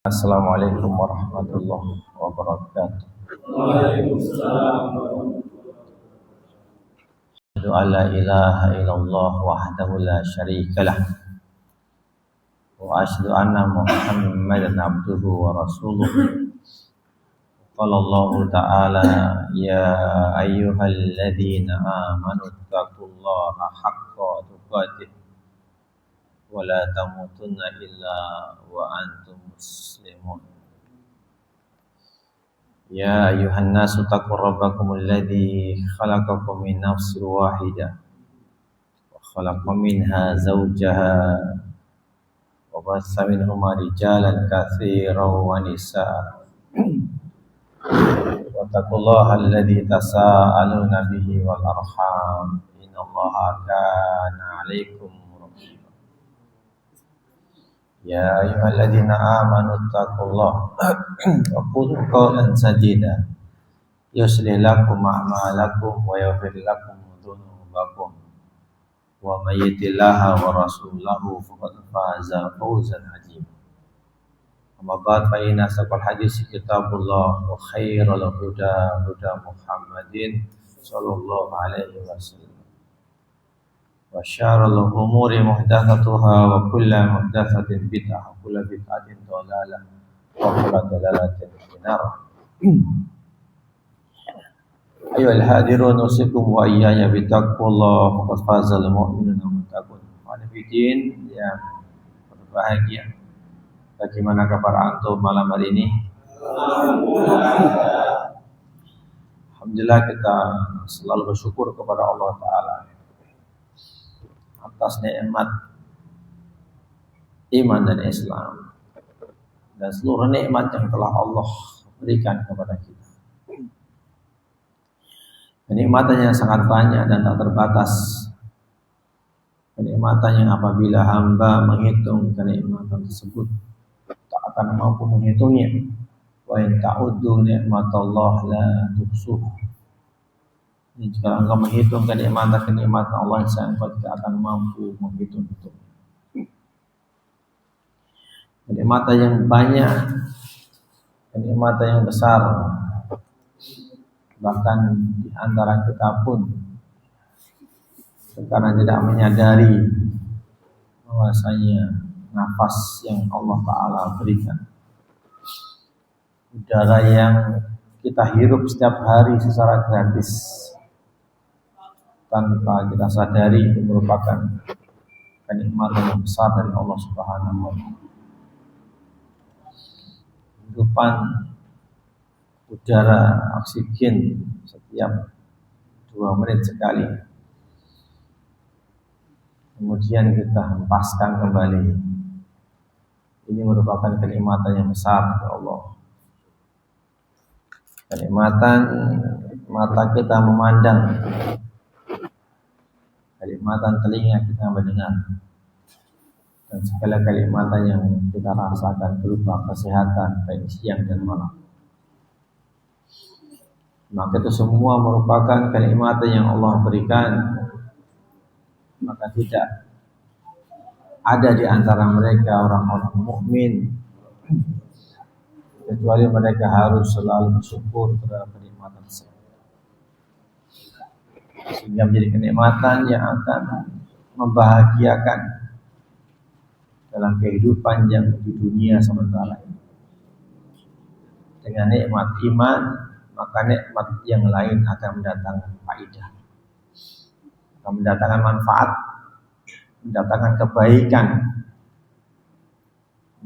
Assalamualaikum warahmatullahi wabarakatuh. Asyhadu an la ilaha illallah wahdahu la syarika lah wa asyhadu anna Muhammadan abduhu wa rasuluh. Qala Allah ta'ala ya ayyuhalladzina amanu taqullaha haqqa tuqatih wa la tamutunna illa wa antum muslimun. Ya ayuhan nasu taqu rabbakumul ladzi khalaqakum min nafsin wahidah wa khalaqa minha zawjaha wa bassa minhuma rijalan katsiran wa nisaa wa taqullaha alladzi tasaaluna bihi wal arham innallaha kana 'alaikum raqiba. Ya ayyuhalladzina amanu taqullaha wa qulu qawlan sadida yuslih lakum a'malakum wa yaghfir lakum dhunubakum wa may yuti'llaha wa rasulahu faqad faza fawzan 'azima. Amma ba'd fa inna asdaqal hadits kitabullah wa khairal huda Muhammadin sallallahu alaihi wasallam. Wa syarrul umuri muhdatsatuha wa kullu muhdatsatin bid'ah wa kullu bid'atin dhalalah wa kullu dhalalatin finnar. Ayyuhal hadirun usikum wa iyaya bittaqwallah faqad fazal mu'minuna muttaqun. Hadirin yang berbahagia, bagaimana kabar antum malam hari ini? Alhamdulillah, kita selalu bersyukur kepada Allah Ta'ala atas nikmat iman dan Islam dan seluruh nikmat yang telah Allah berikan kepada kita. Kenikmatan yang sangat banyak dan tak terbatas. Kenikmatan yang apabila hamba menghitung kenikmatan tersebut tak akan mampu menghitungnya. Wa in ta'uddu ni'matallah la tuhsuha. Jika engkau menghitung kenikmatan Allah, engkau tidak akan mampu menghitung itu. Kenikmatan yang banyak, kenikmatan yang besar, bahkan di antara kita pun sekarang tidak menyadari bahwasanya nafas yang Allah Ta'ala berikan, udara yang kita hirup setiap hari secara gratis tanpa kita sadari, itu merupakan kenikmatan yang besar dari Allah Subhanahu wa Ta'ala. Kehidupan udara oksigen setiap 2 menit sekali, kemudian kita hempaskan kembali. Ini merupakan kenikmatan yang besar dari Allah. Kenikmatan mata kita memandang, kenikmatan telinga kita mendengar, dan segala kenikmatan yang kita rasakan berupa kesehatan baik siang dan malam. Maka itu semua merupakan kenikmatan yang Allah berikan. Maka tidak ada di antara mereka orang-orang mukmin kecuali mereka harus selalu bersyukur terhadap kenikmatan tersebut, sehingga menjadi kenikmatan yang akan membahagiakan dalam kehidupan yang di dunia sementara ini. Dengan nikmat iman, maka nikmat yang lain akan mendatangkan faedah, akan mendatangkan manfaat, mendatangkan kebaikan.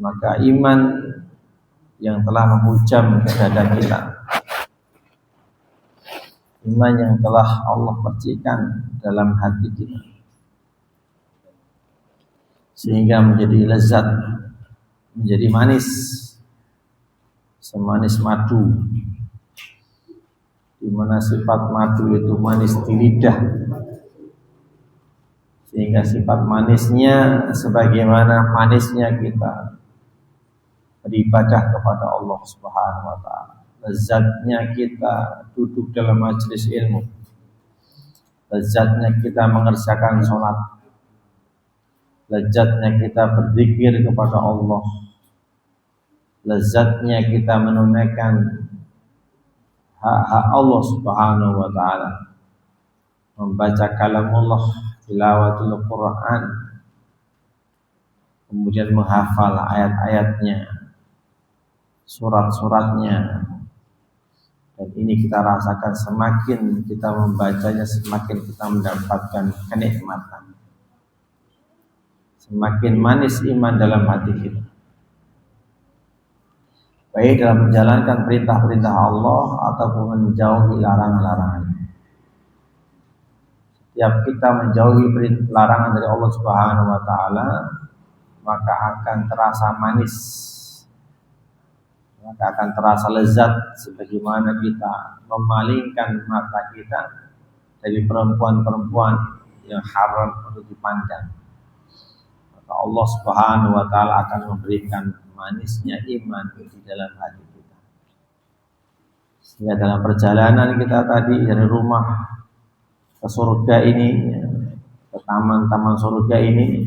Maka iman yang telah menghujam ke dada kita, iman yang telah Allah percikan dalam hati kita, sehingga menjadi lezat, menjadi manis, semanis madu, di mana sifat madu itu manis di lidah, sehingga sifat manisnya sebagaimana manisnya kita beribadah kepada Allah Subhanahu wa Ta'ala. Lezatnya kita duduk dalam majelis ilmu, lezatnya kita mengerjakan sholat, lezatnya kita berzikir kepada Allah, lezatnya kita menunaikan hak-hak Allah Subhanahu wa taala, membaca kalamullah, tilawatul Quran, kemudian menghafal ayat-ayatnya, surat-suratnya. Dan ini kita rasakan, semakin kita membacanya semakin kita mendapatkan kenikmatan, semakin manis iman dalam hati kita, baik dalam menjalankan perintah-perintah Allah ataupun menjauhi larangan-larangan. Setiap kita menjauhi larangan dari Allah Subhanahu wa taala, maka akan terasa manis, maka akan terasa lezat, sebagaimana kita memalingkan mata kita dari perempuan-perempuan yang haram untuk dipandang. Maka Allah Subhanahu wa taala akan memberikan manisnya iman di dalam hati kita. Sehingga dalam perjalanan kita tadi dari rumah ke surga ini, ke taman-taman surga ini,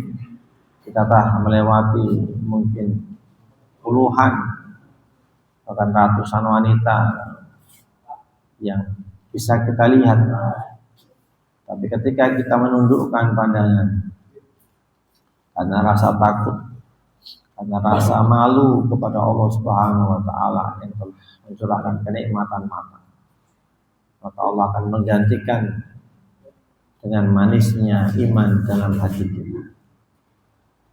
kita telah melewati mungkin puluhan bahkan ratusan wanita yang bisa kita lihat. Tapi ketika kita menundukkan pandangan karena rasa takut, karena rasa malu kepada Allah Subhanahu wa taala yang telah mencurahkan kenikmatan mata, maka Allah akan menggantikan dengan manisnya iman dalam hati kita,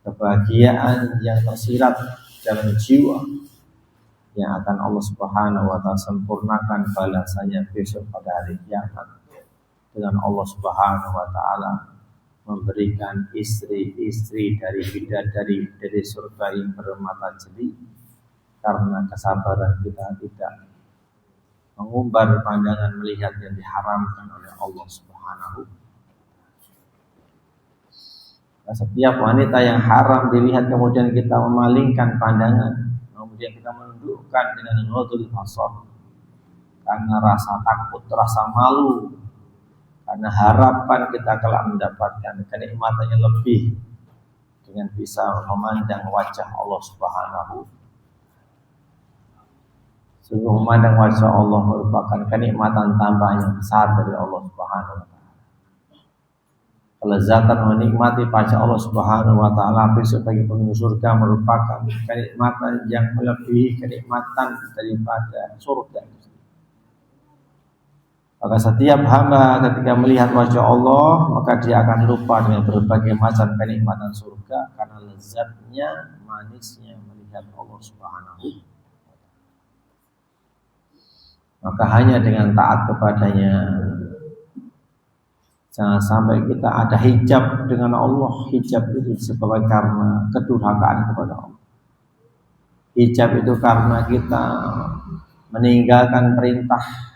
kebahagiaan yang tersirat dalam jiwa yang akan Allah Subhanahu wa taala sempurnakan balasannya besok pada hari kiamat, dengan Allah Subhanahu wa taala memberikan istri-istri dari bidadari dari surga yang bermata jeli, karena kesabaran kita tidak mengumbar pandangan melihat yang diharamkan oleh Allah Subhanahu. Nah, setiap wanita yang haram dilihat kemudian kita memalingkan pandangan, kemudian kita menundukkan dengan ghadul basar karena rasa takut, rasa malu, karena harapan kita kelak mendapatkan kenikmatan yang lebih dengan bisa memandang wajah Allah Subhanahu. Sungguh memandang wajah Allah merupakan kenikmatan tambahan yang besar dari Allah Subhanahu wa taala. Kelezatan menikmati wajah Allah Subhanahu wa taala besok bagi penghuni surga merupakan kenikmatan yang melebihi kenikmatan daripada surga. Maka setiap hamba ketika melihat wajah Allah, maka dia akan lupa dengan berbagai macam kenikmatan surga karena lezatnya, manisnya melihat Allah Subhanahu. Maka hanya dengan taat kepadanya, jangan sampai kita ada hijab dengan Allah. Hijab itu disebabkan karena kedurhakaan kepada Allah. Hijab itu karena kita meninggalkan perintah.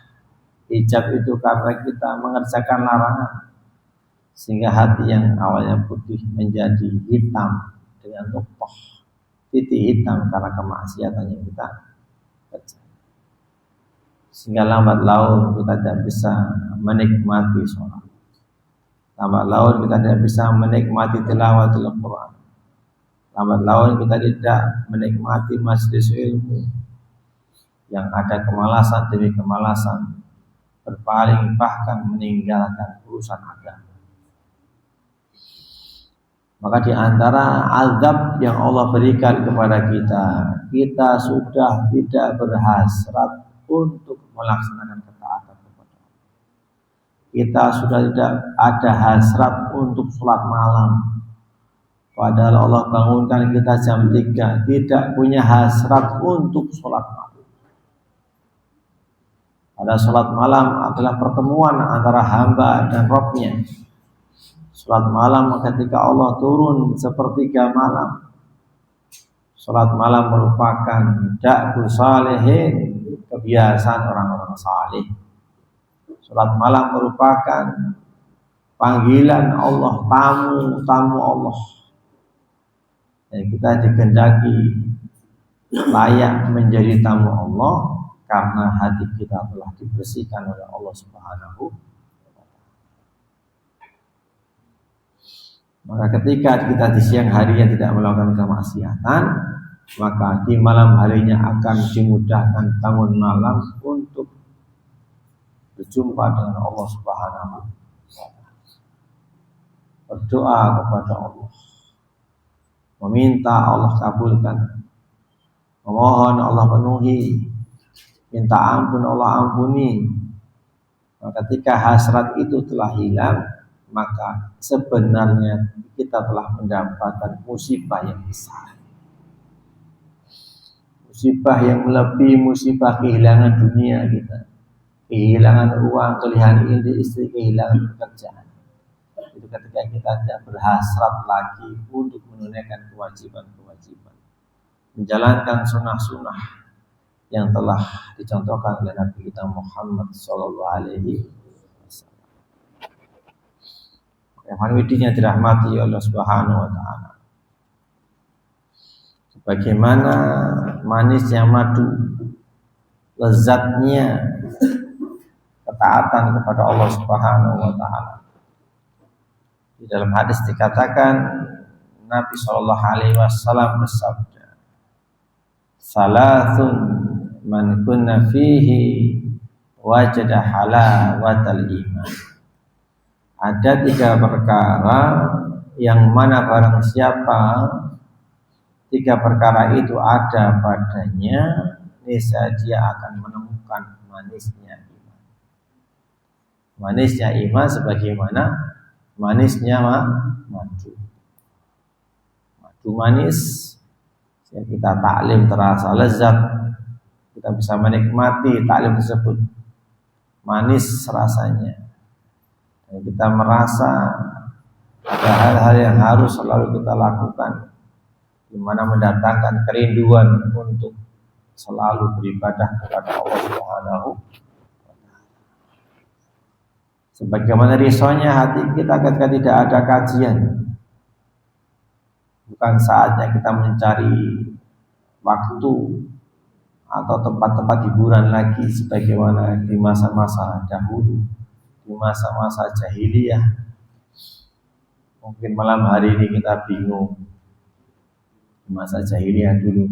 Hijab itu karena kita mengerjakan larangan, sehingga hati yang awalnya putih menjadi hitam dengan nuqtah, titik hitam karena kemaksiatan yang kita kerjakan. Sehingga lambat laun kita tidak bisa menikmati sholat, lambat laun kita tidak bisa menikmati tilawatul Quran, lambat laun kita tidak menikmati majelis ilmu, yang ada kemalasan demi kemalasan, berpaling bahkan meninggalkan urusan agama. Maka di antara azab yang Allah berikan kepada kita, kita sudah tidak berhasrat untuk melaksanakan ketaatan kepada Allah. Kita sudah tidak ada hasrat untuk sholat malam, padahal Allah bangunkan kita jam 3, tidak punya hasrat untuk sholat malam. Pada sholat malam adalah pertemuan antara hamba dan Rabb-nya. Sholat malam ketika Allah turun sepertiga malam. Sholat malam merupakan da'bu salihin, kebiasaan orang-orang saleh. Sholat malam merupakan panggilan Allah, tamu Allah. Dan kita dikehendaki layak menjadi tamu Allah karena hati kita telah dibersihkan oleh Allah Subhanahu. Maka ketika kita di siang hari yang tidak melakukan kemaksiatan, maka di malam harinya akan dimudahkan bangun malam untuk berjumpa dengan Allah Subhanahu wa Ta'ala. Berdoa kepada Allah, meminta Allah kabulkan, memohon Allah penuhi, minta ampun Allah ampuni. Ketika hasrat itu telah hilang, maka sebenarnya kita telah mendapatkan musibah yang besar, musibah yang melebihi musibah kehilangan dunia kita, kehilangan uang, kehilangan istri, kehilangan pekerjaan. Itu ketika kita tidak berhasrat lagi untuk menunaikan kewajiban-kewajiban, menjalankan sunnah-sunnah yang telah dicontohkan oleh Nabi kita Muhammad sallallahu alaihi wasallam. Yang widinya dirahmati Allah Subhanahu wa Ta'ala. Sebagaimana manisnya madu, lezatnya ketaatan kepada Allah Subhanahu wa Ta'ala. Di dalam hadis dikatakan Nabi sallallahu alaihi wasallam bersabda, "Salasun man kunna fihi wajada halawatal iman." Ada 3 perkara yang mana barang siapa 3 perkara itu ada padanya, niscaya dia akan menemukan manisnya iman. Manisnya iman sebagaimana manisnya madu. Madu manis, yang kita taklim terasa lezat, kita bisa menikmati taklim tersebut, manis rasanya, dan kita merasa ada hal-hal yang harus selalu kita lakukan, di mana mendatangkan kerinduan untuk selalu beribadah kepada Allah Subhanahu wa Ta'ala. Sebagaimana risaunya hati kita ketika tidak ada kajian, bukan saatnya kita mencari waktu atau tempat-tempat hiburan lagi sebagaimana di masa-masa dahulu, di masa-masa jahiliyah. Mungkin malam hari ini kita bingung, di masa jahiliyah dulu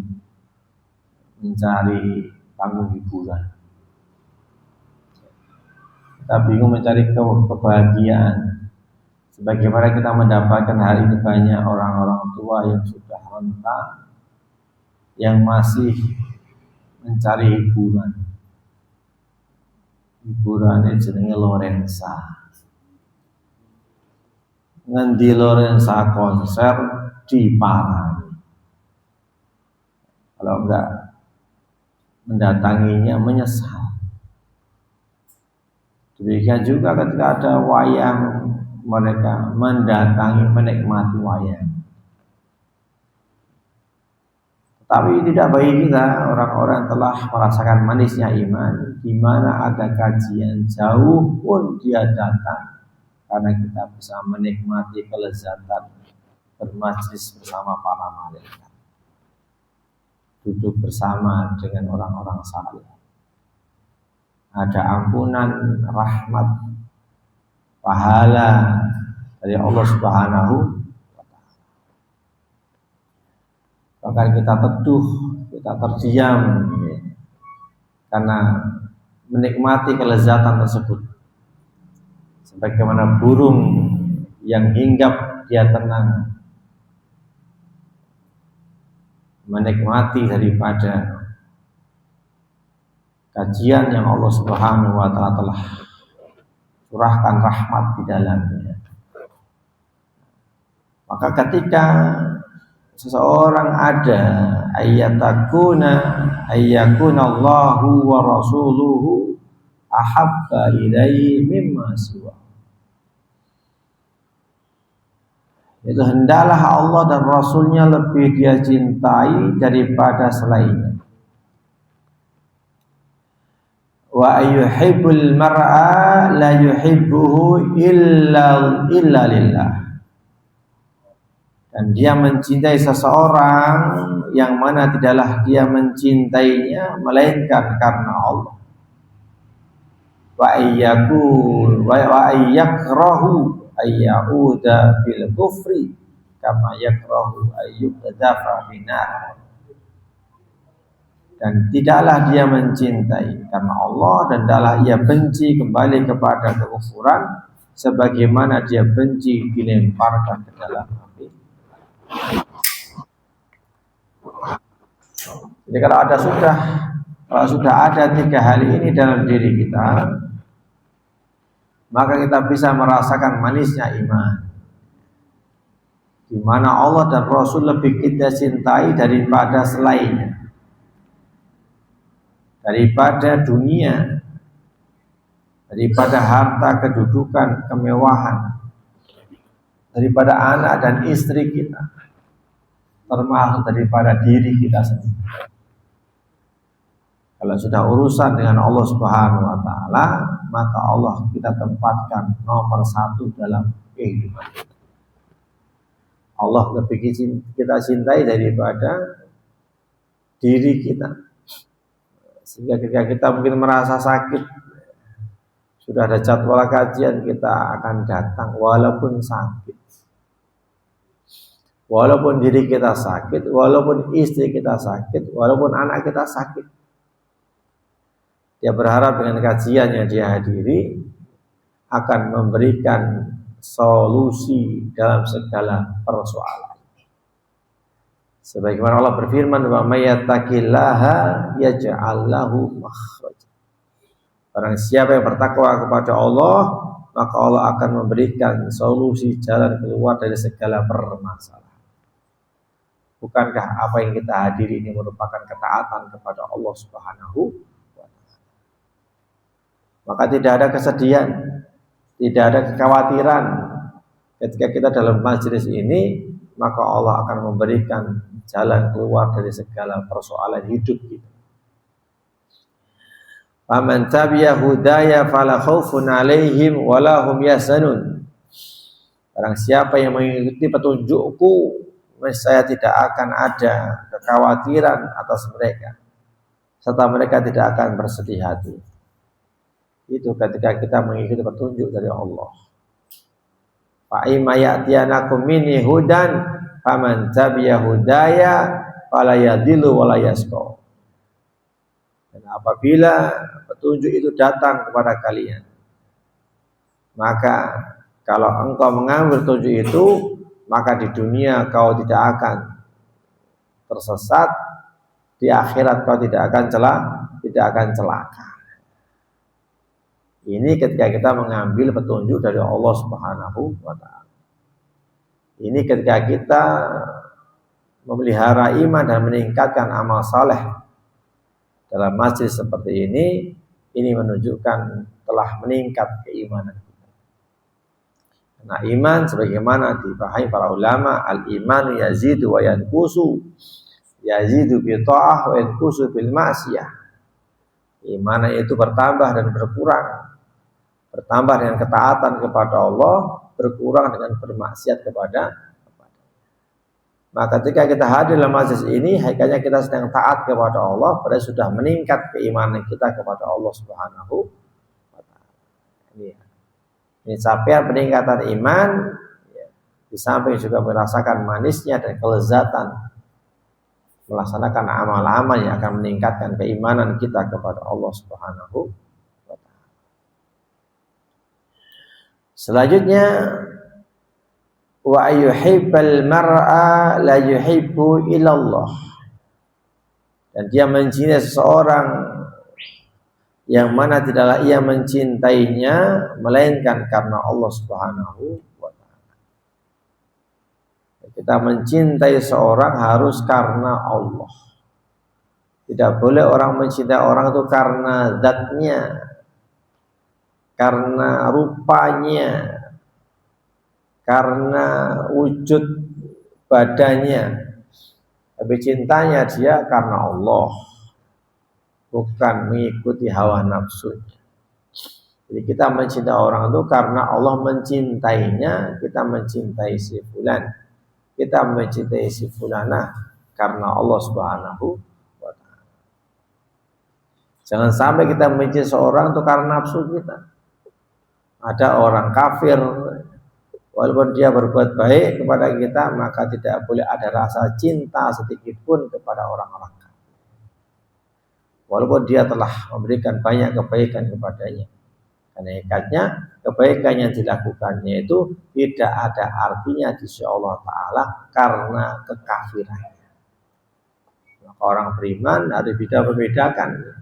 mencari panggung hiburan, kita bingung mencari kebahagiaan. Sebagaimana kita mendapatkan hari ini banyak orang-orang tua yang sudah renta, yang masih mencari hiburan. Hiburannya jenenge Lorenza. Ngendi Lorenza konser diparani. Kalau enggak mendatanginya menyesal. Demikian juga ketika ada wayang, mereka mendatangi menikmati wayang. Tapi tidak bagi kita, orang-orang telah merasakan manisnya iman, di mana ada kajian jauh pun dia datang, karena kita bisa menikmati kelezatan bermajlis bersama para malaikat, duduk bersama dengan orang-orang saleh. Ada ampunan, rahmat, pahala dari Allah Subhanahu wa Ta'ala. Bahkan kita teduh, kita terdiam karena menikmati kelezatan tersebut. Sebagaimana burung yang hinggap dia tenang, menikmati daripada kajian yang Allah Subhanahu wa Ta'ala telah curahkan rahmat di dalamnya. Maka ketika seseorang ada ayyakuna Allahu wa rasuluhu ahabba ilaihi mimma siwa, itu hendaklah Allah dan Rasulnya lebih dia cintai daripada selainnya. Wa ayyuhibbul mar'a la yuhibbuhu illa lillah. Dan dia mencintai seseorang yang mana tidaklah dia mencintainya melainkan karena Allah. Wa ayyakrahu ayyauda fil kufri kama yakrahu ayyuqdhafa finar. dan tidaklah dia mencintai karena Allah, dan tidaklah ia benci kembali kepada kekufuran sebagaimana dia benci dilemparkan ke dalam api. Jadi kalau sudah ada tiga hal ini dalam diri kita, maka kita bisa merasakan manisnya iman, di mana Allah dan Rasul lebih kita cintai daripada selainnya, daripada dunia, daripada harta, kedudukan, kemewahan, daripada anak dan istri kita, termasuk daripada diri kita sendiri. Kalau sudah urusan dengan Allah Subhanahu wa Ta'ala, maka Allah kita tempatkan nomor satu dalam kehidupan kita. Allah lebih kita cintai daripada diri kita, sehingga ketika kita mungkin merasa sakit, sudah ada jadwal kajian, kita akan datang walaupun sakit, walaupun diri kita sakit, walaupun istri kita sakit, walaupun anak kita sakit. Dia berharap dengan kajian yang dia hadiri akan memberikan solusi dalam segala persoalan. Sebagaimana Allah berfirman, "Wa may yattaqillaha yaj'al lahu makhraja." Barang siapa yang bertakwa kepada Allah, maka Allah akan memberikan solusi jalan keluar dari segala permasalahan. Bukankah apa yang kita hadiri ini merupakan ketaatan kepada Allah Subhanahu wa Ta'ala? Maka tidak ada kesedihan, tidak ada kekhawatiran ketika kita dalam majelis ini, maka Allah akan memberikan jalan keluar dari segala persoalan hidup kita. Faman tabi'a hudaya fala khaufun 'alaihim wa la hum yahzanun. Barang siapa yang mengikuti petunjukku, saya tidak akan ada kekhawatiran atas mereka, serta mereka tidak akan bersedih hati. Itu ketika kita mengikuti petunjuk dari Allah. Fa imma ya'tiyanakum minni hudan faman tabi'a hudaya fala yadhillu wa la yashqa. Dan apabila petunjuk itu datang kepada kalian, maka kalau engkau mengambil petunjuk itu, maka di dunia kau tidak akan tersesat, di akhirat kau tidak akan celaka. Ini ketika kita mengambil petunjuk dari Allah Subhanahu wa Ta'ala. Ini ketika kita memelihara iman dan meningkatkan amal saleh dalam masjid seperti ini menunjukkan telah meningkat keimanan kita. Nah, iman sebagaimana dipahami para ulama, al-imanu yazidu wa yanqusu, yazidu bi ta'ah wa yanqusu bil ma'siyah. Iman itu bertambah dan berkurang. Bertambah dengan ketaatan kepada Allah, berkurang dengan bermaksiat kepada. Maka ketika kita hadir dalam majlis ini, hakikatnya kita sedang taat kepada Allah, berarti sudah meningkat keimanan kita kepada Allah Subhanahu wa Ta'ala. Ini capaian peningkatan iman, ya, di samping juga merasakan manisnya dan kelezatan melaksanakan amal-amal yang akan meningkatkan keimanan kita kepada Allah Subhanahu wa Ta'ala. Selanjutnya, wa ayyuhibbal mar'a la yuhibbu illallah. Dan dia mencintai seseorang yang mana tidaklah ia mencintainya melainkan karena Allah Subhanahu wa Ta'ala. Kita mencintai seorang harus karena Allah. Tidak boleh orang mencintai orang itu karena zatnya, karena rupanya, karena wujud badannya. Tapi cintanya dia karena Allah, bukan mengikuti hawa nafsu. Jadi kita mencintai orang itu karena Allah mencintainya. Kita mencintai si fulan, kita mencintai si fulana karena Allah Subhanahu wa Ta'ala. Jangan sampai kita mencintai seorang itu karena nafsu kita. Ada orang kafir, walaupun dia berbuat baik kepada kita, maka tidak boleh ada rasa cinta sedikit pun kepada orang-orang kafir. walaupun dia telah memberikan banyak kebaikan kepadanya. Karena ikatnya kebaikan yang dilakukannya itu tidak ada artinya di sisi Allah Ta'ala karena kekafiran. Maka orang beriman harus bisa membedakan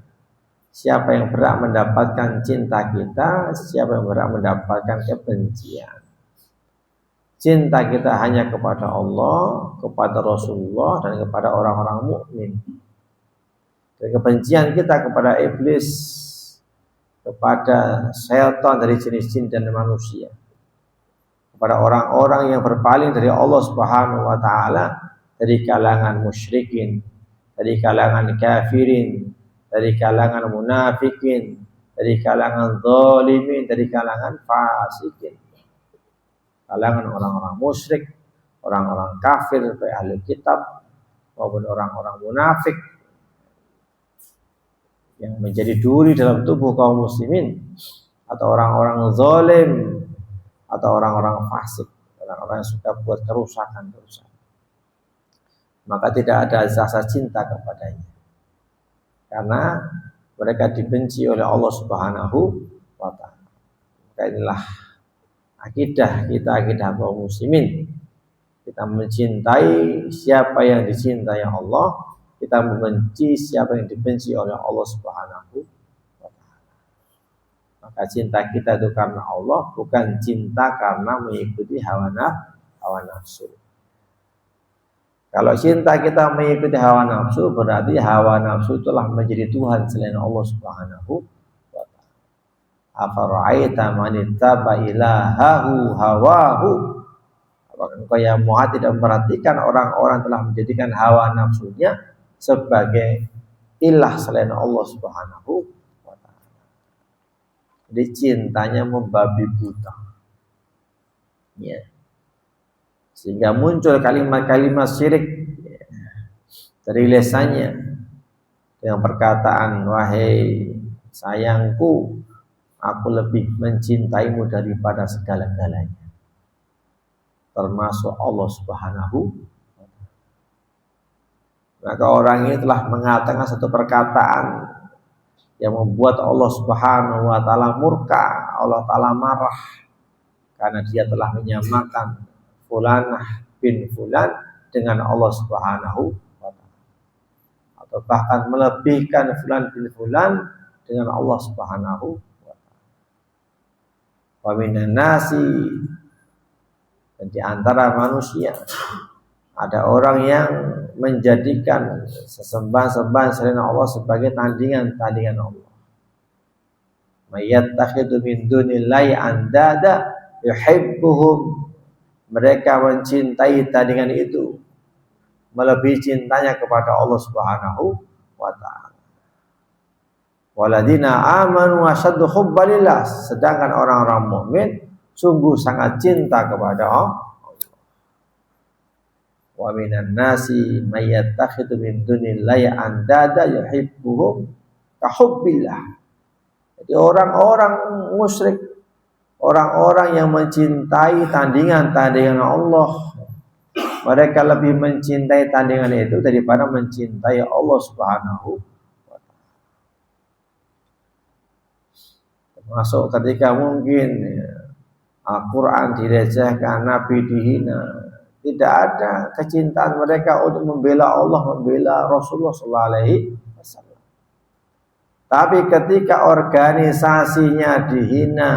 siapa yang berhak mendapatkan cinta kita, siapa yang berhak mendapatkan kebencian. Cinta kita hanya kepada Allah, kepada Rasulullah, dan kepada orang-orang mukmin. Dan kebencian kita kepada iblis, kepada syaitan dari jenis jin dan manusia, kepada orang-orang yang berpaling dari Allah Subhanahu wa Ta'ala, dari kalangan musyrikin, dari kalangan kafirin, dari kalangan munafikin, dari kalangan zalimin, dari kalangan fasikin, kalangan orang-orang musyrik, orang-orang kafir, baik ahli kitab maupun orang-orang munafik yang menjadi duri dalam tubuh kaum muslimin, atau orang-orang zalim, atau orang-orang fasik, orang-orang yang suka buat kerusakan. Maka tidak ada rasa cinta kepadanya, karena mereka dibenci oleh Allah Subhanahu wa Ta'ala. Maka inilah akidah kita, akidah kaum muslimin. Kita mencintai siapa yang dicintai Allah, kita membenci siapa yang dibenci oleh Allah Subhanahu wa Ta'ala. Maka cinta kita itu karena Allah, bukan cinta karena mengikuti hawa nafsu. Kalau cinta kita mengikuti hawa nafsu, berarti hawa nafsu telah menjadi Tuhan selain Allah Subhanahu wa Ta'ala. Afara'aita man ittaba ilahahu hawahu. Apakah engkau yang Muhammad tidak memperhatikan orang-orang telah menjadikan hawa nafsunya sebagai ilah selain Allah Subhanahu wa Ta'ala. Jadi cintanya membabi buta. Ya. Sehingga muncul kalimat-kalimat syirik dari lisannya dengan perkataan, wahai sayangku, aku lebih mencintaimu daripada segala-galanya, termasuk Allah Subhanahu wa Ta'ala. Maka orang ini telah mengatakan satu perkataan yang membuat Allah Subhanahu wa Ta'ala murka, Allah Ta'ala marah, karena dia telah menyamakan Fulanah bin Fulan dengan Allah Subhanahu wa Ta'ala, atau bahkan melebihkan Fulan bin Fulan dengan Allah Subhanahu wa Ta'ala. Wa minan nasi, dan di antara manusia ada orang yang menjadikan sesembahan-sembahan selain Allah sebagai tandingan-tandingan Allah. Mayattakhidhu min dunillahi andada yuhibbuhum. Mereka mencintai tandingan itu melebihi cintanya kepada Allah Subhanahu wa Ta'ala. Waladina amanu asyaddu hubbalillah. Sedangkan orang-orang mukmin sungguh sangat cinta kepada Allah. Wa minan nasi may yattakhidhu min dunillahi andada yuhibbuhum ka hubbillah. Jadi orang-orang musyrik, orang-orang yang mencintai tandingan-tandingan Allah, mereka lebih mencintai tandingan itu daripada mencintai Allah Subhanahu wa Ta'ala. Termasuk ketika mungkin Al-Quran dilecehkan, Nabi dihina, tidak ada kecintaan mereka untuk membela Allah, membela Rasulullah SAW. Tapi ketika organisasinya dihina,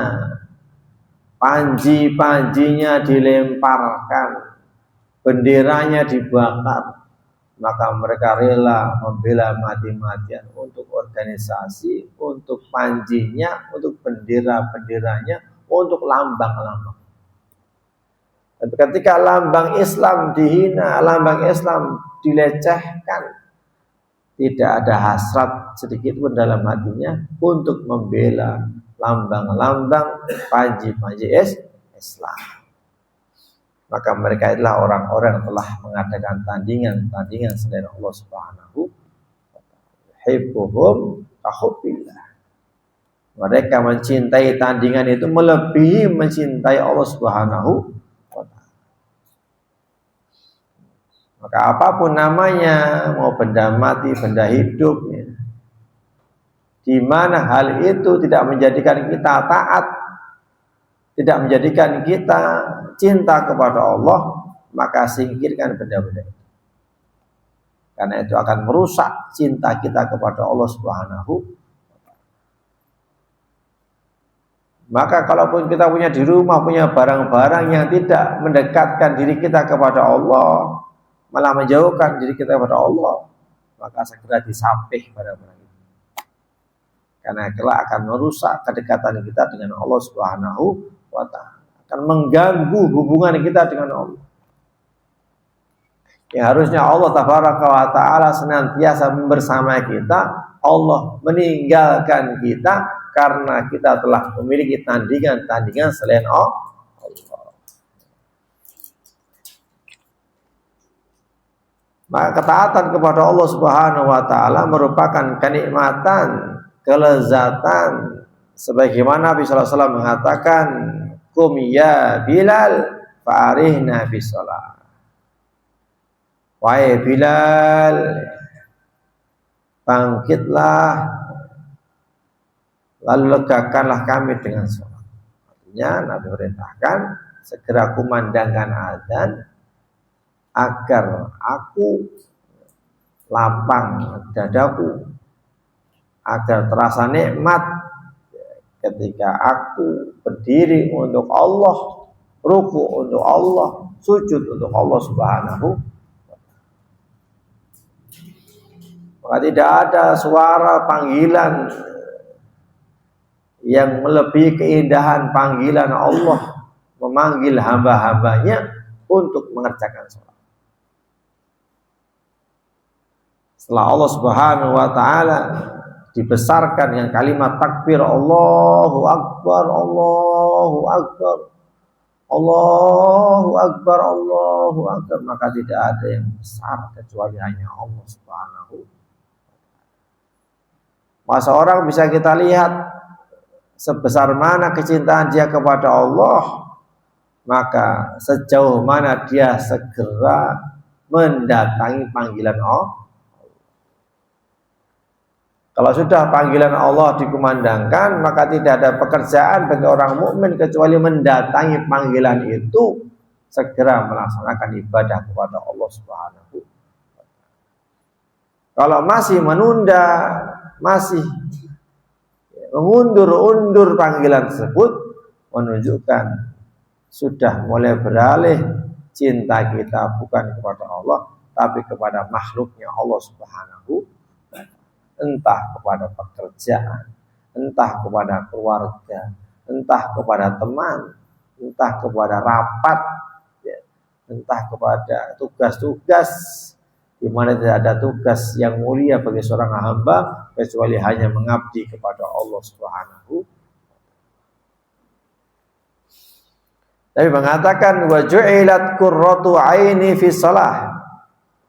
panji-panjinya dilemparkan, benderanya dibakar, maka mereka rela membela mati-matian untuk organisasi, untuk panjinya, untuk bendera-benderanya, untuk lambang-lambang. Tapi ketika lambang Islam dihina, lambang Islam dilecehkan, tidak ada hasrat sedikit pun dalam hatinya untuk membela lambang-lambang panji-panji Islam. Maka mereka adalah orang-orang yang telah mengadakan tandingan-tandingan selain Allah Subhanahu wa Ta'ala. Hibbuhum kahubbillah. Mereka mencintai tandingan itu melebihi mencintai Allah Subhanahu wa Ta'ala. Maka apapun namanya, mau benda mati, benda hidup, ya, di mana hal itu tidak menjadikan kita taat, tidak menjadikan kita cinta kepada Allah, maka singkirkan benda-benda itu. Karena itu akan merusak cinta kita kepada Allah Subhanahu. Maka kalaupun kita punya di rumah, punya barang-barang yang tidak mendekatkan diri kita kepada Allah, malah menjauhkan diri kita kepada Allah, maka segera disapih barang-barang itu. Karena kelak akan merusak kedekatan kita dengan Allah Subhanahu wa ta'ala, akan mengganggu hubungan kita dengan Allah. Ya, harusnya Allah Tabaraka wa ta'ala senantiasa bersama kita, Allah meninggalkan kita karena kita telah memiliki tandingan-tandingan selain Allah. Maka ketaatan kepada Allah Subhanahu wa ta'ala merupakan kenikmatan, kelezatan, sebagaimana Nabi sallallahu alaihi wasallam mengatakan, "Qum ya Bilal fa'arihna bisalah." Wahai Bilal, bangkitlah lalu legakanlah kami dengan sholat. Artinya Nabi perintahkan segera kumandangkan azan agar aku lapang dadaku, agar terasa nikmat ketika aku berdiri untuk Allah, ruku untuk Allah, sujud untuk Allah Subhanahu. Maka tidak ada suara panggilan yang melebihi keindahan panggilan Allah memanggil hamba-hambanya untuk mengerjakan sholat. Setelah Allah Subhanahu wa ta'ala dibesarkan dengan kalimat takbir, Allahu Akbar, Allahu Akbar, Allahu Akbar, Allahu Akbar, maka tidak ada yang besar kecuali hanya Allah Subhanahu. Masa orang bisa kita lihat sebesar mana kecintaan dia kepada Allah, maka sejauh mana dia segera mendatangi panggilan Allah. Kalau sudah panggilan Allah dikumandangkan, maka tidak ada pekerjaan bagi orang mukmin kecuali mendatangi panggilan itu, segera melaksanakan ibadah kepada Allah Subhanahu. Kalau masih menunda, masih mengundur-undur panggilan tersebut, menunjukkan sudah mulai beralih cinta kita bukan kepada Allah, tapi kepada makhluknya Allah Subhanahu. Entah kepada pekerjaan, entah kepada keluarga, entah kepada teman, entah kepada rapat, entah kepada tugas-tugas, di mana tidak ada tugas yang mulia bagi seorang hamba kecuali hanya mengabdi kepada Allah Subhanahu. Nabi mengatakan, wa ju'ilat qurratu aini fi shalah,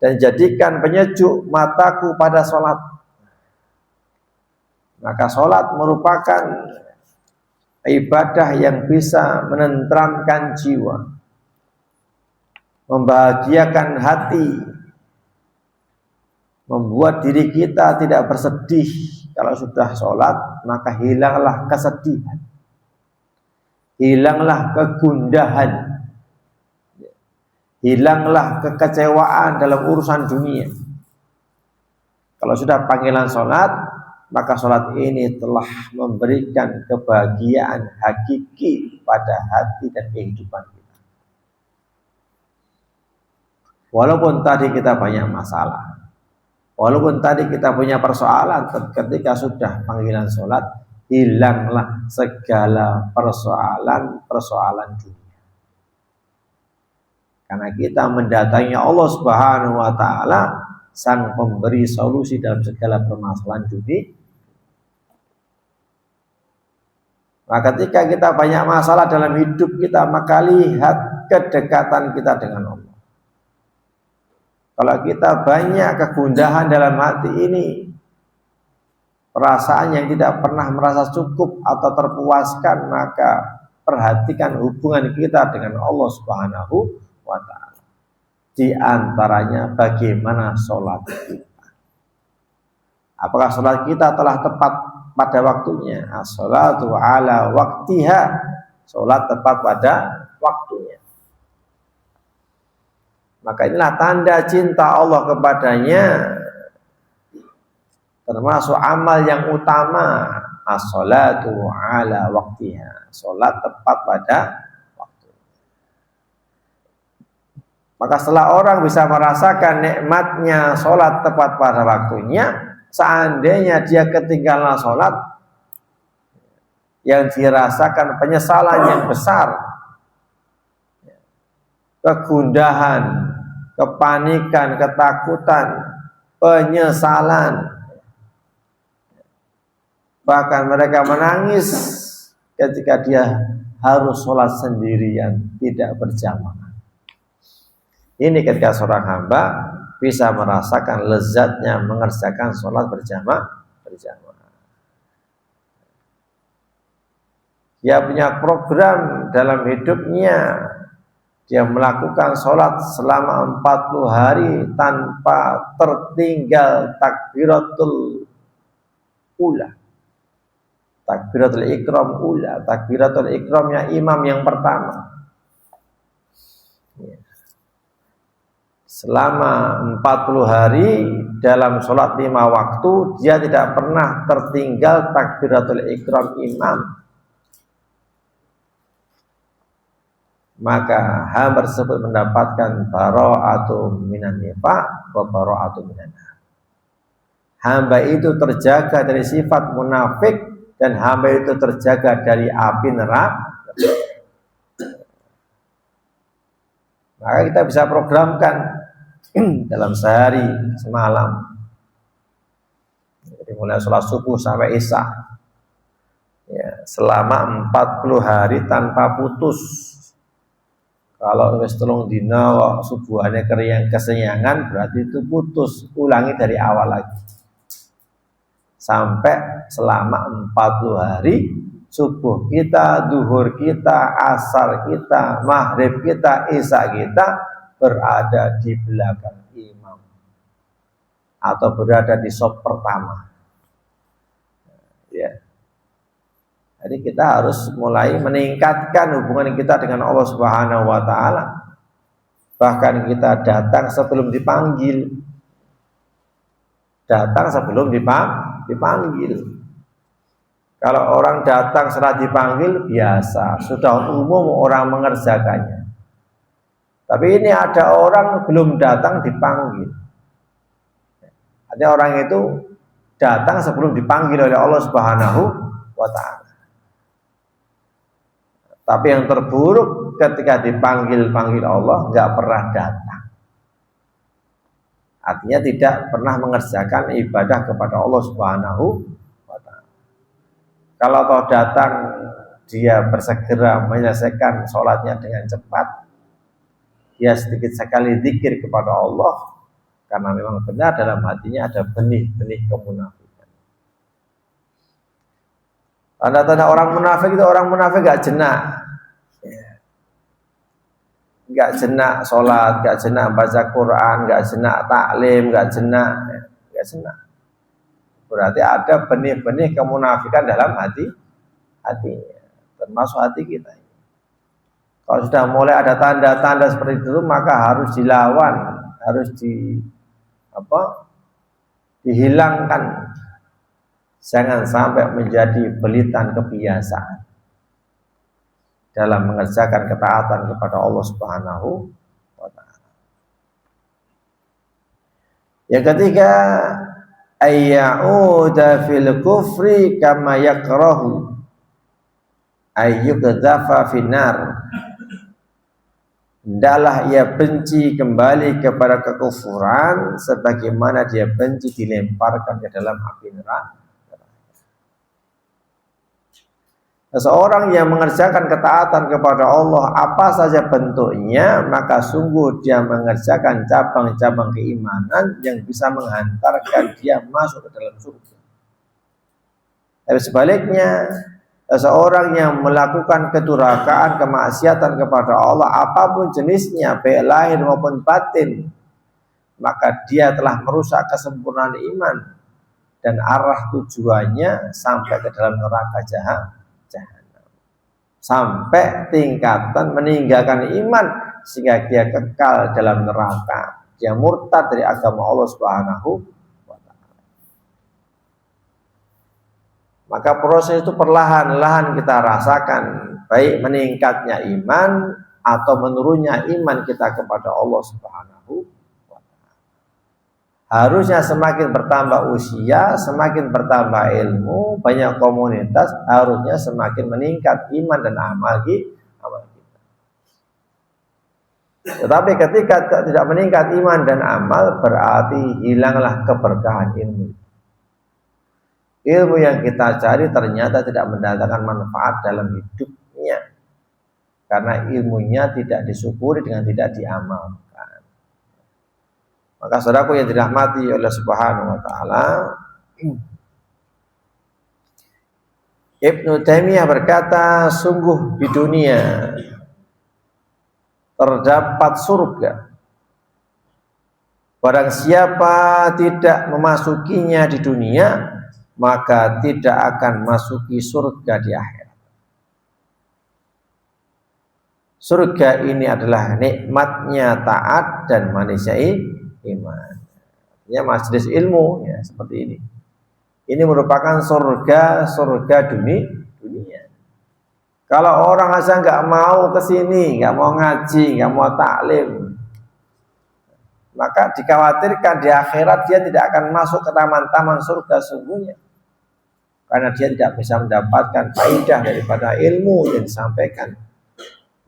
dan jadikan penyejuk mataku pada salat. Maka salat merupakan ibadah yang bisa menenteramkan jiwa, membahagiakan hati, membuat diri kita tidak bersedih. Kalau sudah sholat, maka hilanglah kesedihan, hilanglah kegundahan, hilanglah kekecewaan dalam urusan dunia. Kalau sudah panggilan sholat, maka sholat ini telah memberikan kebahagiaan hakiki pada hati dan kehidupan kita. Walaupun tadi kita banyak masalah, walaupun tadi kita punya persoalan, ketika sudah panggilan sholat, hilanglah segala persoalan dunia. Karena kita mendatangi Allah Subhanahu wa ta'ala, sang pemberi solusi dalam segala permasalahan dunia. Maka ketika kita banyak masalah dalam hidup kita, maka lihat kedekatan kita dengan Allah. Kalau kita banyak kegundahan dalam hati ini, perasaan yang tidak pernah merasa cukup atau terpuaskan, maka perhatikan hubungan kita dengan Allah Subhanahu wa ta'ala. Di antaranya bagaimana sholat kita. Apakah sholat kita telah tepat pada waktunya. As-sholatu ala waktiha, sholat tepat pada waktunya. Maka inilah tanda cinta Allah kepadanya, termasuk amal yang utama. As-sholatu ala waktiha, sholat tepat pada waktunya. Maka setelah orang bisa merasakan nikmatnya sholat tepat pada waktunya, seandainya dia ketinggalan sholat, yang dirasakan penyesalan yang besar, kegundahan, kepanikan, ketakutan, penyesalan. Bahkan mereka menangis ketika dia harus sholat sendirian, tidak berjamaah. Ini ketika seorang hamba bisa merasakan lezatnya mengerjakan sholat berjamaah. Dia punya program dalam hidupnya. Dia melakukan sholat selama 40 hari tanpa tertinggal takbiratul ula, takbiratul ikram ula, takbiratul ikramnya imam yang pertama. Selama 40 hari dalam sholat 5 waktu, dia tidak pernah tertinggal takbiratul ikram imam. Maka hamba tersebut mendapatkan bara'atu minan nifaq wa bara'atu minan nar. Hamba itu terjaga dari sifat munafik, dan hamba itu terjaga dari api neraka. Maka kita bisa programkan dalam sehari semalam, jadi mulai sholat subuh sampai isya, ya, selama 40 hari tanpa putus. Kalau wis telung dina subuhane keriang kesenyangan, berarti itu putus. Ulangi dari awal lagi sampai selama 40 hari. Subuh kita, duhur kita, asar kita, maghrib kita, isya kita berada di belakang imam atau berada di saf pertama. Ya. Jadi kita harus mulai meningkatkan hubungan kita dengan Allah Subhanahu wa taala. Bahkan kita datang sebelum dipanggil. Datang sebelum dipanggil. Kalau orang datang setelah dipanggil, biasa, sudah umum orang mengerjakannya. Tapi ini ada orang belum datang dipanggil. Ada orang itu datang sebelum dipanggil oleh Allah Subhanahu wa taala. Tapi yang terburuk ketika dipanggil Allah nggak pernah datang. Artinya tidak pernah mengerjakan ibadah kepada Allah Subhanahu wa taala. Kalau toh datang, dia bersegera menyelesaikan sholatnya dengan cepat. Dia sedikit sekali zikir kepada Allah, karena memang benar dalam hatinya ada benih-benih kemunafikan. Tanda-tanda orang munafik itu, orang munafik gak jenak, gak jenak sholat, gak jenak baca Quran, gak jenak taklim, gak jenak. Berarti ada benih-benih kemunafikan dalam hatinya, termasuk hati kita. Kalau sudah mulai ada tanda-tanda seperti itu, maka harus dilawan, harus dihilangkan. Jangan sampai menjadi belitan kebiasaan dalam mengerjakan ketaatan kepada Allah Subhanahu wa taala. Yang ketiga, ayyauda fil kufri kama yakrahu ayyukdzafa finar. Hendaklah ia benci kembali kepada kekufuran sebagaimana dia benci dilemparkan ke dalam api neraka. Seseorang yang mengerjakan ketaatan kepada Allah apa saja bentuknya, maka sungguh dia mengerjakan cabang-cabang keimanan yang bisa menghantarkan dia masuk ke dalam surga. Tapi sebaliknya, seseorang yang melakukan kedurhakaan, kemaksiatan kepada Allah apapun jenisnya, baik lahir maupun batin, maka dia telah merusak kesempurnaan iman dan arah tujuannya sampai ke dalam neraka jahanam. Sampai tingkatan meninggalkan iman sehingga dia kekal dalam neraka. Dia murtad dari agama Allah Subhanahu wa taala. Maka proses itu perlahan-lahan kita rasakan, baik meningkatnya iman atau menurunnya iman kita kepada Allah Subhanahu wa taala. Harusnya semakin bertambah usia, semakin bertambah ilmu, banyak komunitas, harusnya semakin meningkat iman dan amal kita. Tetapi ketika tidak meningkat iman dan amal, berarti hilanglah keberkahan ilmu. Ilmu yang kita cari ternyata tidak mendatangkan manfaat dalam hidupnya, karena ilmunya tidak disyukuri dengan tidak diamalkan. Maka saudaraku yang dirahmati oleh Subhanahu wa taala, Ibnu Taimiyah berkata, sungguh di dunia terdapat surga. Barang siapa tidak memasukinya di dunia, maka tidak akan masuki surga di akhirat. Surga ini adalah nikmatnya taat dan manisnya iman. Ya, majelis ilmu ya seperti ini. Ini merupakan surga dunia. Kalau orang asal nggak mau ke sini, nggak mau ngaji, nggak mau taklim, maka dikhawatirkan di akhirat dia tidak akan masuk ke taman-taman surga sungguhnya, karena dia tidak bisa mendapatkan faidah daripada ilmu yang disampaikan,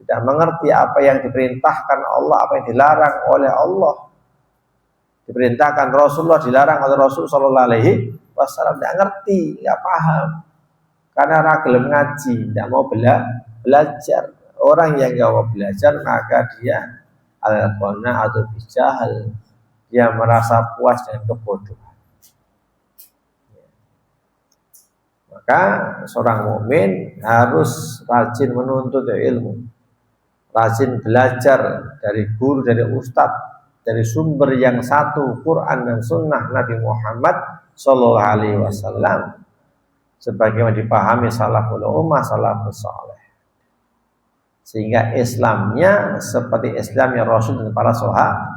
tidak mengerti apa yang diperintahkan Allah, apa yang dilarang oleh Allah, diperintahkan Rasulullah, dilarang oleh Rasul Sallallahu Alaihi Wasallam, tidak ngerti, nggak paham. Karena ragilem ngaji, tidak mau belajar. Orang yang tidak mau belajar, maka dia al-qana atau bijahal. Dia merasa puas dengan kebodohan. Maka seorang mukmin harus rajin menuntut ilmu, rajin belajar dari guru, dari ustadz, dari sumber yang satu, Quran dan Sunnah Nabi Muhammad Sallallahu Alaihi Wasallam, sebagaimana dipahami salaful ummah, salafus saleh, sehingga Islamnya seperti Islamnya Rasul dan para sahabat.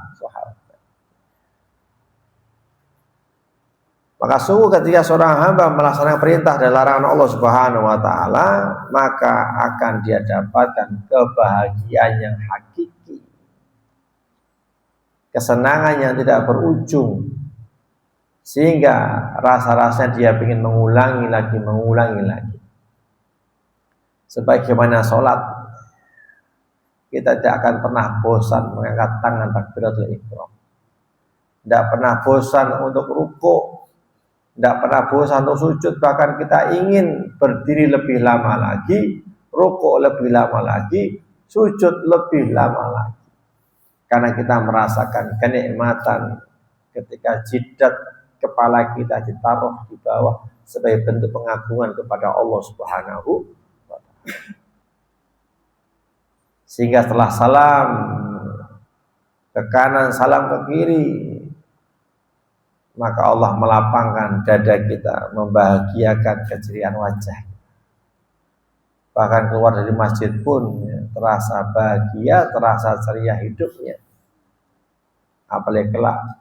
Maka sungguh ketika seorang hamba melaksanakan perintah dan larangan Allah Subhanahu wa taala, maka akan dia dapatkan kebahagiaan yang hakiki, kesenangan yang tidak berujung, sehingga rasa-rasanya dia ingin mengulangi lagi. Sebagaimana sholat, kita tidak akan pernah bosan mengangkat tangan takbiratul ihram, tidak pernah bosan untuk rukuk, tidak pernah bosan untuk sujud. Bahkan kita ingin berdiri lebih lama lagi, rukuk lebih lama lagi, sujud lebih lama lagi, karena kita merasakan kenikmatan ketika jidat kepala kita ditaruh di bawah sebagai bentuk pengagungan kepada Allah Subhanahu wa taala. Sehingga setelah salam ke kanan, salam ke kiri, maka Allah melapangkan dada kita, membahagiakan keceriaan wajah. Bahkan keluar dari masjid pun terasa bahagia, terasa ceria hidupnya. Apalagi kelak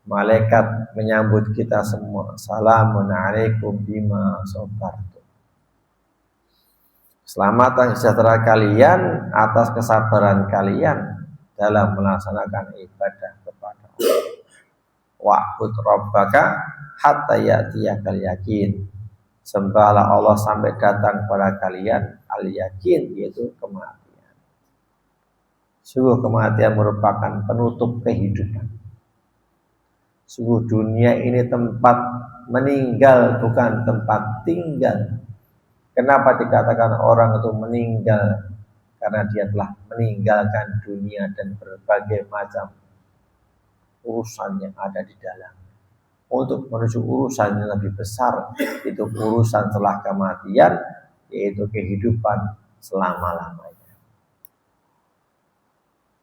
malaikat menyambut kita semua, salamun alaikum bima sabartum. Keselamatan sejahtera kalian atas kesabaran kalian dalam melaksanakan ibadah kepada Allah. Wa'bud rabbaka hatta ya'tiyakal yakin. Sembahlah Allah sampai datang kepada kalian al-yakin, yaitu kematian. Sungguh kematian merupakan penutup kehidupan. Sungguh dunia ini tempat meninggal, bukan tempat tinggal. Kenapa dikatakan orang itu meninggal? Karena dia telah meninggalkan dunia dan berbagai macam urusan yang ada di dalam, untuk menuju urusan yang lebih besar, itu urusan setelah kematian, yaitu kehidupan selama-lamanya.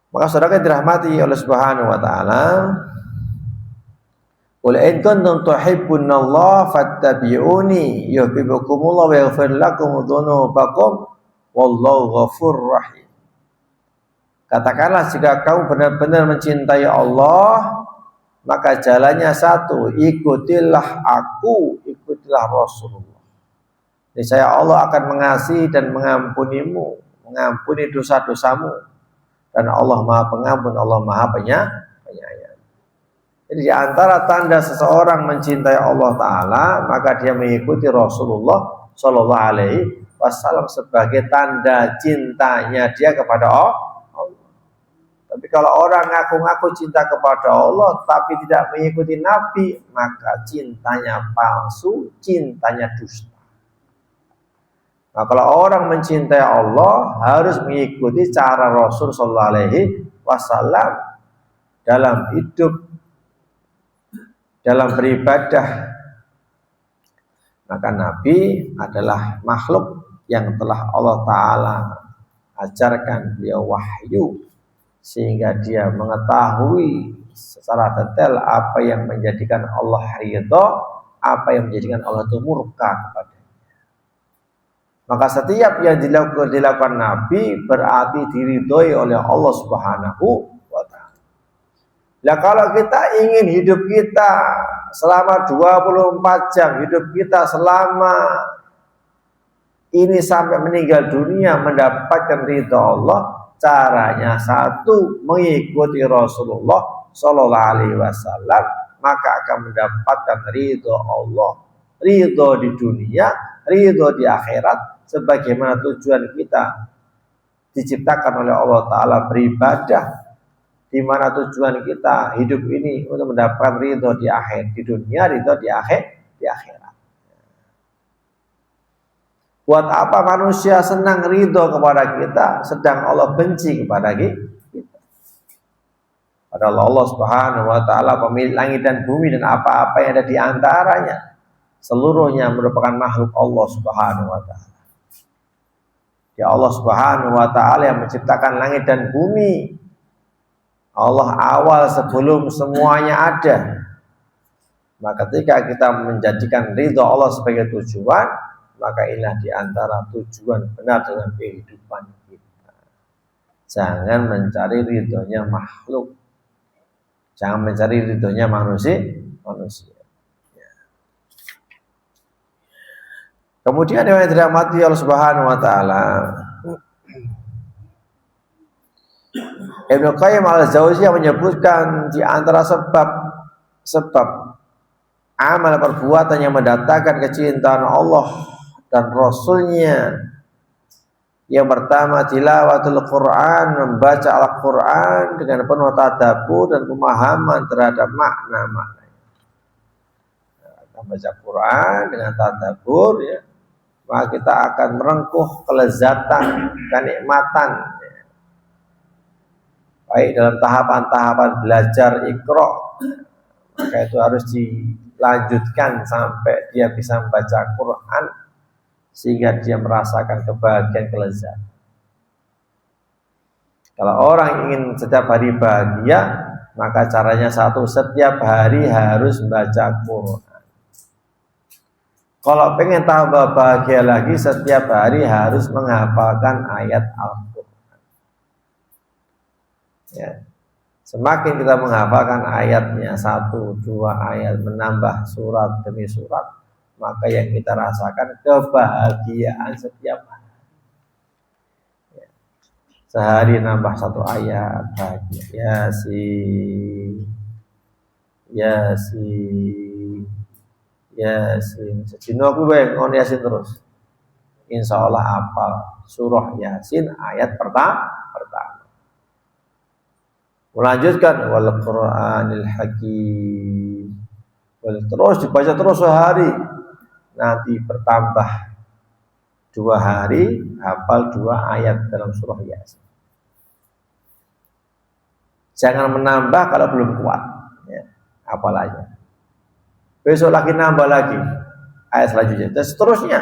Maka saudara yang dirahmati oleh Subhanahu wa taala, Qul in kuntum tuhibbunallaha fattabi'uni yuhibbukumullah wa yaghfir lakum dzunubakum wallahu ghafurur rahim. Katakanlah jika kamu benar-benar mencintai Allah, maka jalannya satu, ikutilah aku, ikutilah Rasulullah. Niscaya Allah akan mengasihi dan mengampunimu, mengampuni dosa-dosamu. Dan Allah Maha Pengampun, Allah Maha Penyayang. Jadi di antara tanda seseorang mencintai Allah Ta'ala, maka dia mengikuti Rasulullah Sallallahu Alaihi Wasallam sebagai tanda cintanya dia kepada Allah. Tapi kalau orang ngaku-ngaku cinta kepada Allah tapi tidak mengikuti Nabi, maka cintanya palsu, cintanya dusta. Nah, kalau orang mencintai Allah harus mengikuti cara Rasul Sallallahu Alaihi Wasallam dalam hidup, dalam beribadah. Maka Nabi adalah makhluk yang telah Allah Ta'ala ajarkan, beliau wahyu, sehingga dia mengetahui secara detail apa yang menjadikan Allah ridha, apa yang menjadikan Allah itu murka kepadanya. Maka setiap yang dilakukan Nabi berarti diridhoi oleh Allah Subhanahu wa Ta'ala. Nah, kalau kita ingin hidup kita selama 24 jam, hidup kita selama ini sampai meninggal dunia mendapatkan ridha Allah, caranya satu, mengikuti Rasulullah Sallallahu Alaihi Wasallam, maka akan mendapatkan ridha Allah, ridha di dunia, ridha di akhirat, sebagaimana tujuan kita diciptakan oleh Allah Ta'ala beribadah, di mana tujuan kita hidup ini untuk mendapatkan ridho di akhir, di dunia, ridho di akhirat. Buat apa manusia senang ridho kepada kita, sedang Allah benci kepada kita? Padahal Allah Subhanahu wa Ta'ala pemilik langit dan bumi dan apa-apa yang ada di antaranya, seluruhnya merupakan makhluk Allah Subhanahu wa Ta'ala. Ya Allah Subhanahu wa Ta'ala yang menciptakan langit dan bumi. Allah awal sebelum semuanya ada. Maka ketika kita menjadikan ridha Allah sebagai tujuan, maka inilah di antara tujuan benar dalam kehidupan kita. Jangan mencari ridhonya makhluk, jangan mencari ridhonya manusia. Ya. Kemudian yang dirahmati Allah Subhanahu wa Ta'ala, Ibnu Qayyim al-Jauziyah menyebutkan di antara sebab amal perbuatan yang mendatangkan kecintaan Allah dan Rasulnya, yang pertama tilawatul Quran, membaca Al-Quran dengan penuh tadabbur dan pemahaman terhadap makna-makna. Kita baca Quran dengan tadabbur, ya, maka kita akan merengkuh kelezatan, kenikmatan, baik dalam tahapan-tahapan belajar Iqra, maka itu harus dilanjutkan sampai dia bisa membaca Quran sehingga dia merasakan kebahagiaan, kelezatan. Kalau orang ingin setiap hari bahagia, maka caranya satu, setiap hari harus membaca Quran. Kalau pengen tambah bahagia lagi, setiap hari harus menghafalkan ayat Al-Quran. Ya. Semakin kita menghafalkan ayatnya, 1, 2 ayat, menambah surat demi surat, maka yang kita rasakan kebahagiaan setiap hari. Ya. Sehari nambah 1 ayat, bahagia. Yasin. Sedino aku bae ngon Yasin terus. Insya Allah hafal surah Yasin ayat pertama. Melanjutkan wal Qur'anil Hakim. Terus dibaca terus sehari. Nanti bertambah 2 hari hafal 2 ayat dalam surah Yasin. Jangan menambah kalau belum kuat, ya, hafal aja. Besok lagi nambah lagi ayat selanjutnya. Dan seterusnya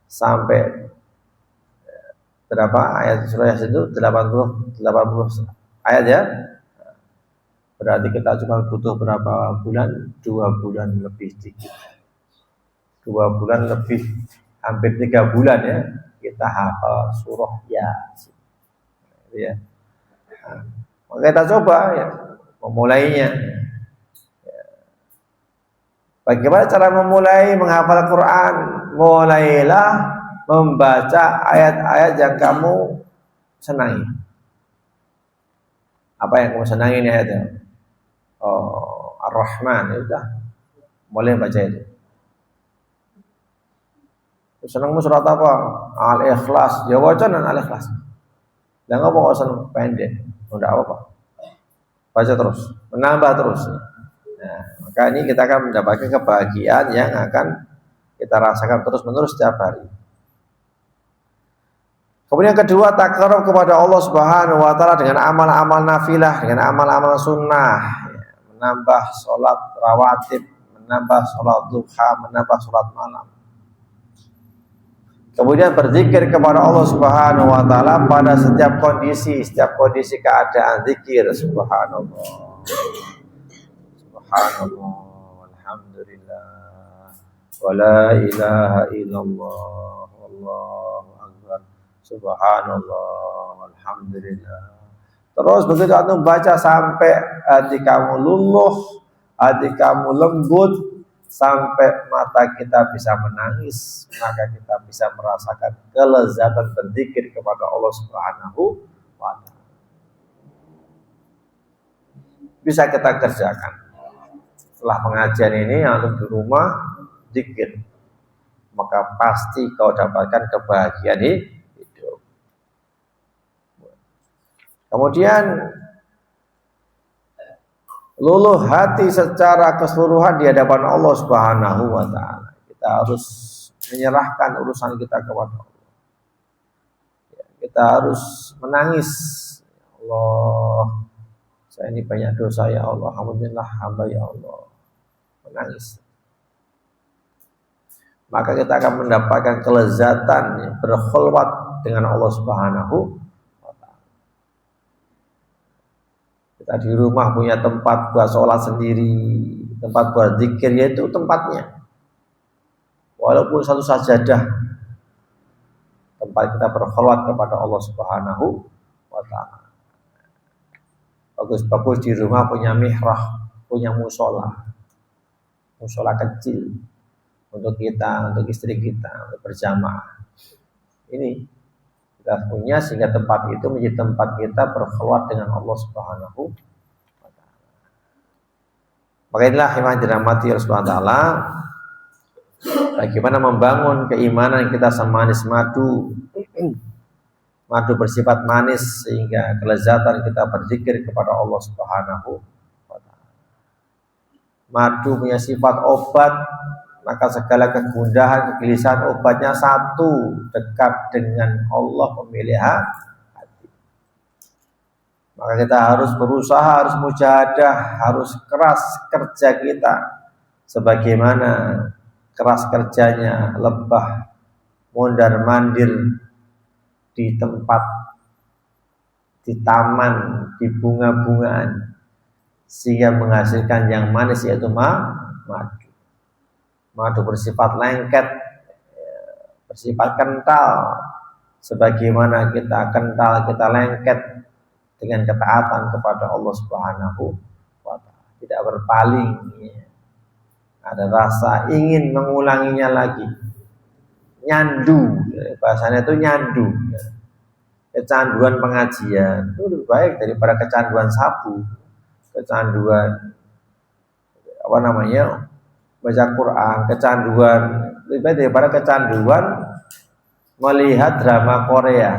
sampai berapa ayat surah Yasin itu? 80 ayat, ya. Berarti kita cuma butuh berapa bulan? 2 bulan lebih dikit. 2 bulan lebih, hampir 3 bulan ya, kita hafal surah Yasin. Ya. Nah, maka kita coba ya, memulainya. Bagaimana cara memulai menghafal Quran? Mulailah membaca ayat-ayat yang kamu senangi. Apa yang kamu senangi ini ayatnya? Oh, Ar-Rahman, ya udah. Mulai baca itu. Senangmu surat apa? Al-Ikhlas. Ya wacanan Al-Ikhlas. Dan nggak mau senang pendek. Udah apa? Baca terus, menambah terus. Nah, maka ini kita akan mendapatkan kebahagiaan yang akan kita rasakan terus-menerus setiap hari. Kemudian kedua, takarrub kepada Allah Subhanahu wa taala dengan amal-amal nafilah, dengan amal-amal sunnah, menambah sholat rawatib, menambah sholat duha, menambah sholat malam. Kemudian berzikir kepada Allah Subhanahu wa taala pada setiap kondisi keadaan, zikir subhanallah. Subhanallah, alhamdulillah, wa la ilaha illallah, wallahu akbar, subhanallah, alhamdulillah. Terus begitu antum baca sampai hati kamu luluh, hati kamu lembut, sampai mata kita bisa menangis, maka kita bisa merasakan kelezatan berzikir kepada Allah Subhanahu wa taala. Bisa kita kerjakan. Setelah pengajian ini antum di rumah zikir, maka pasti kau dapatkan kebahagiaan hidup. Kemudian luluh hati secara keseluruhan di hadapan Allah Subhanahu wa taala. Kita harus menyerahkan urusan kita kepada Allah. Kita harus menangis. Allah, saya ini banyak dosa ya Allah. Alhamdulillah hamba ya Allah. Menangis. Maka kita akan mendapatkan kelezatan berkhulwat dengan Allah Subhanahu wa taala. Kita di rumah punya tempat buat sholat sendiri, tempat buat zikir, yaitu tempatnya. Walaupun satu sajadah, tempat kita berkhulwat kepada Allah Subhanahu wa taala. Bagus-bagus di rumah punya mihrah, punya musola kecil untuk kita, untuk istri kita, untuk berjamaah. Ini kita punya sehingga tempat itu menjadi tempat kita berkhulwat dengan Allah Subhanahu wa taala. Maka inilah yang dirahmati Allah Subhanahu wa taala. Bagaimana membangun keimanan kita semanis madu. Madu bersifat manis sehingga kelezatan kita berzikir kepada Allah Subhanahu wa taala. Madu punya sifat obat, maka segala kegundahan, kegelisahan obatnya satu, dekat dengan Allah, pemilik hati. Maka kita harus berusaha, harus mujahadah, harus keras kerja kita sebagaimana keras kerjanya lebah mondar-mandir di tempat, di taman, di bunga-bungaan, sehingga menghasilkan yang manis, yaitu madu. Madu bersifat lengket, bersifat kental, sebagaimana kita kental, kita lengket dengan ketaatan kepada Allah Subhanahu wa taala, tidak berpaling, ada rasa ingin mengulanginya lagi, nyandu, bahasanya itu nyandu, kecanduan pengajian itu lebih baik daripada kecanduan sabu, kecanduan baca Quran, kecanduan lebih baik daripada kecanduan melihat drama Korea.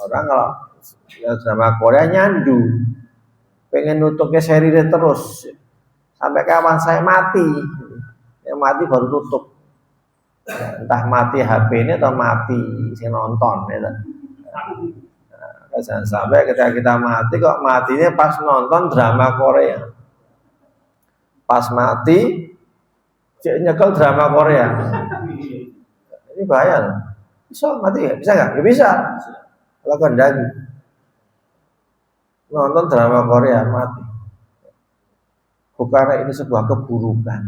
Orang kalau lihat drama Korea nyandu, pengen nutupnya serinya terus sampai kapan saya mati, yang mati baru tutup, entah mati HP ini atau mati si nonton, ya. Nah, jangan sampai ketika kita mati kok matinya pas nonton drama Korea. Pas mati nyekel drama Korea. Ini bahaya loh. Bisa mati ya? Bisa nggak? Ya bisa. Kalau kendali nonton drama Korea mati. Bukannya ini sebuah keburukan.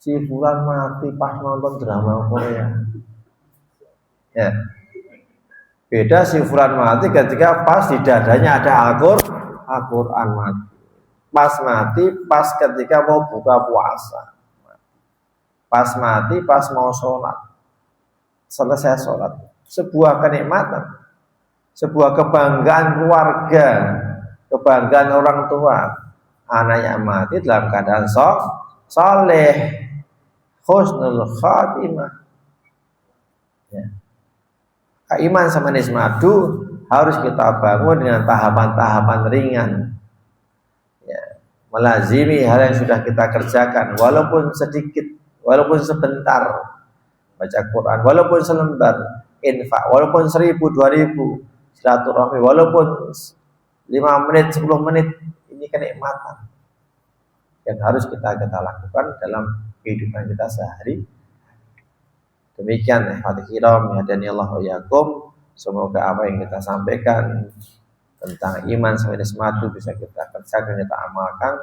Si fulan mati pas nonton drama Korea. Ya. Beda si fulan mati ketika pas di dadanya ada Al-Quran mati. Pas mati, pas ketika mau buka puasa. Pas mati, pas mau sholat. Selesai sholat. Sebuah kenikmatan. Sebuah kebanggaan keluarga. Kebanggaan orang tua. Anaknya mati dalam keadaan soleh. Husnul khatimah. Ya. Iman sama nismadu harus kita bangun dengan tahapan-tahapan ringan. Ya. Melazimi hal yang sudah kita kerjakan. Walaupun sedikit. Walaupun sebentar. Baca Quran. Walaupun selembar. Infak. Walaupun 1000, 2000. Silaturahmi. Walaupun 5 menit, 10 menit. Ini kenikmatan yang harus kita lakukan dalam kehidupan kita sehari. Demikian hadirin kiram, hadani Allah wa iyyakum. Semoga apa yang kita sampaikan tentang iman sama nismatu bisa kita kerjakan, kita amalkan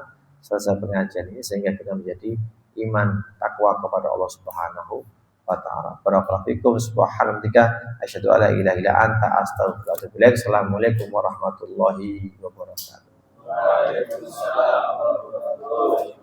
selesai pengajian ini sehingga kita menjadi iman takwa kepada Allah Subhanahu wa taala. Barakallahu fikum, subhanallah, asyhadu alla ilaha illa anta, astaghfiruka wa atubu ilaik. Assalamualaikum warahmatullahi wabarakatuh. Waalaikumsalam warahmatullahi wabarakatuh.